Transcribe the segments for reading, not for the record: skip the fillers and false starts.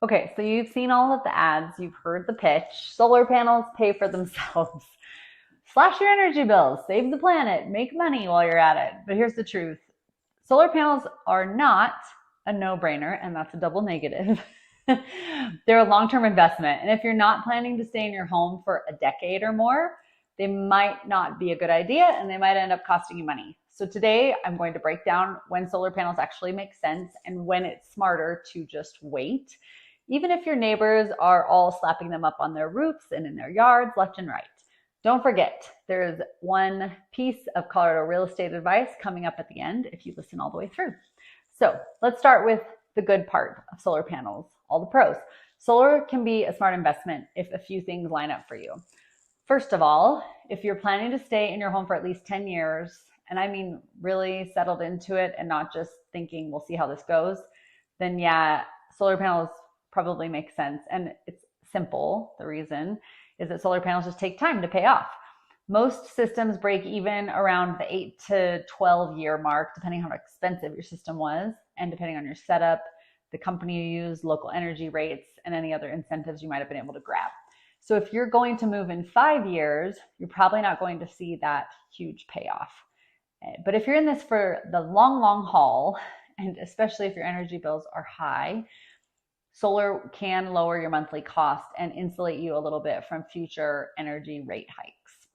Okay, so you've seen all of the ads, you've heard the pitch. Solar panels pay for themselves. Slash your energy bills, save the planet, make money while you're at it. But here's the truth. Solar panels are not a no-brainer, and that's a double negative. They're a long-term investment, and if you're not planning to stay in your home for a decade or more, they might not be a good idea, and they might end up costing you money. So today, I'm going to break down when solar panels actually make sense and when it's smarter to just wait, even if your neighbors are all slapping them up on their roofs and in their yards left and right. Don't forget, there's one piece of Colorado real estate advice coming up at the end if you listen all the way through. So let's start with the good part of solar panels, all the pros. Solar can be a smart investment if a few things line up for you. First of all, if you're planning to stay in your home for at least 10 years, and I mean really settled into it and not just thinking we'll see how this goes, then yeah, solar panels probably make sense. And it's simple. The reason is that solar panels just take time to pay off. Most systems break even around the 8 to 12 year mark, depending on how expensive your system was and depending on your setup, the company you use, local energy rates, and any other incentives you might have been able to grab. So if you're going to move in 5 years, you're probably not going to see that huge payoff. But if you're in this for the long haul, and especially if your energy bills are high, solar can lower your monthly cost and insulate you a little bit from future energy rate hikes.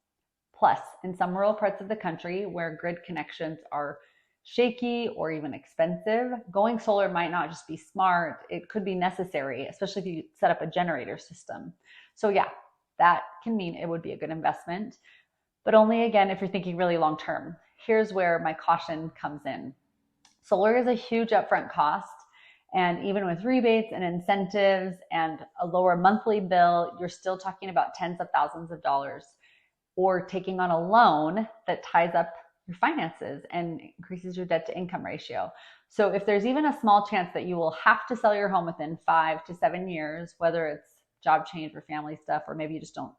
Plus, in some rural parts of the country where grid connections are shaky or even expensive, going solar might not just be smart, it could be necessary, especially if you set up a generator system. So yeah, that can mean it would be a good investment, but only again if you're thinking really long term. Here's where my caution comes in. Solar is a huge upfront cost, and even with rebates and incentives and a lower monthly bill, you're still talking about tens of thousands of dollars, or taking on a loan that ties up your finances and increases your debt to income ratio. So if there's even a small chance that you will have to sell your home within 5 to 7 years, whether it's job change or family stuff, or maybe you just don't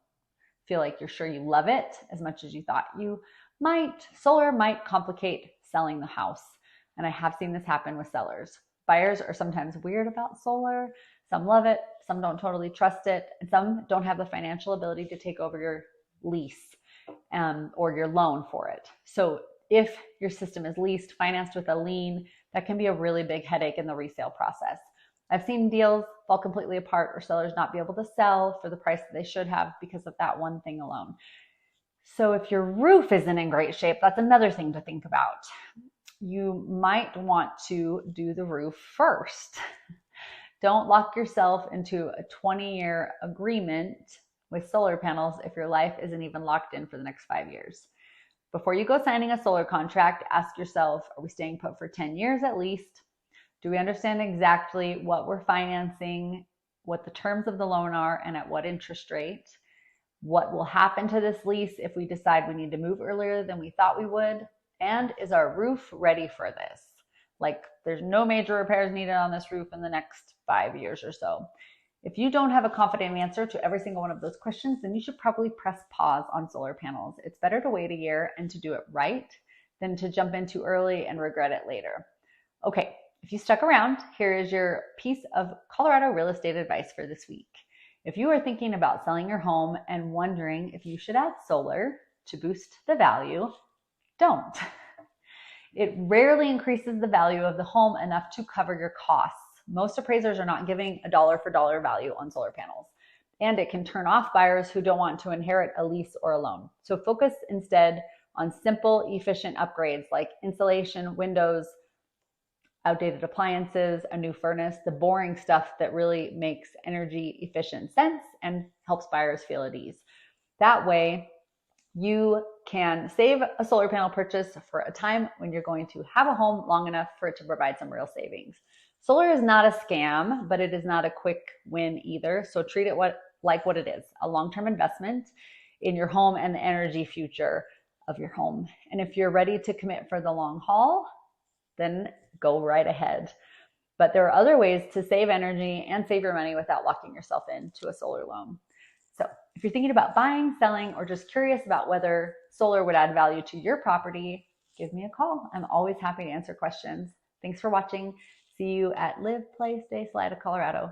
feel like you're sure you love it as much as you thought you might, solar might complicate selling the house. And I have seen this happen with sellers. Buyers are sometimes weird about solar. Some love it, some don't totally trust it, and some don't have the financial ability to take over your lease or your loan for it. So if your system is leased, financed with a lien, that can be a really big headache in the resale process. I've seen deals fall completely apart or sellers not be able to sell for the price that they should have because of that one thing alone. So if your roof isn't in great shape, that's another thing to think about. You might want to do the roof first. Don't lock yourself into a 20-year agreement with solar panels if your life isn't even locked in for the next 5 years. Before you go signing a solar contract, ask yourself, are we staying put for 10 years at least? Do we understand exactly what we're financing, what the terms of the loan are, and at what interest rate? What will happen to this lease if we decide we need to move earlier than we thought we would? And is our roof ready for this? Like, there's no major repairs needed on this roof in the next 5 years or so. If you don't have a confident answer to every single one of those questions, then you should probably press pause on solar panels. It's better to wait a year and to do it right than to jump in too early and regret it later. Okay, if you stuck around, here is your piece of Colorado real estate advice for this week. If you are thinking about selling your home and wondering if you should add solar to boost the value, don't. It rarely increases the value of the home enough to cover your costs. Most appraisers are not giving a dollar for dollar value on solar panels, and it can turn off buyers who don't want to inherit a lease or a loan. So focus instead on simple, efficient upgrades like insulation, windows, outdated appliances, a new furnace, the boring stuff that really makes energy efficient sense and helps buyers feel at ease. That way, you can save a solar panel purchase for a time when you're going to have a home long enough for it to provide some real savings. Solar is not a scam, but it is not a quick win either. So treat it like what it is, a long-term investment in your home and the energy future of your home. And if you're ready to commit for the long haul, then go right ahead. But there are other ways to save energy and save your money without locking yourself into a solar loan. So if you're thinking about buying, selling, or just curious about whether solar would add value to your property, give me a call. I'm always happy to answer questions. Thanks for watching. See you at Live, Play, Stay, Salida, Colorado.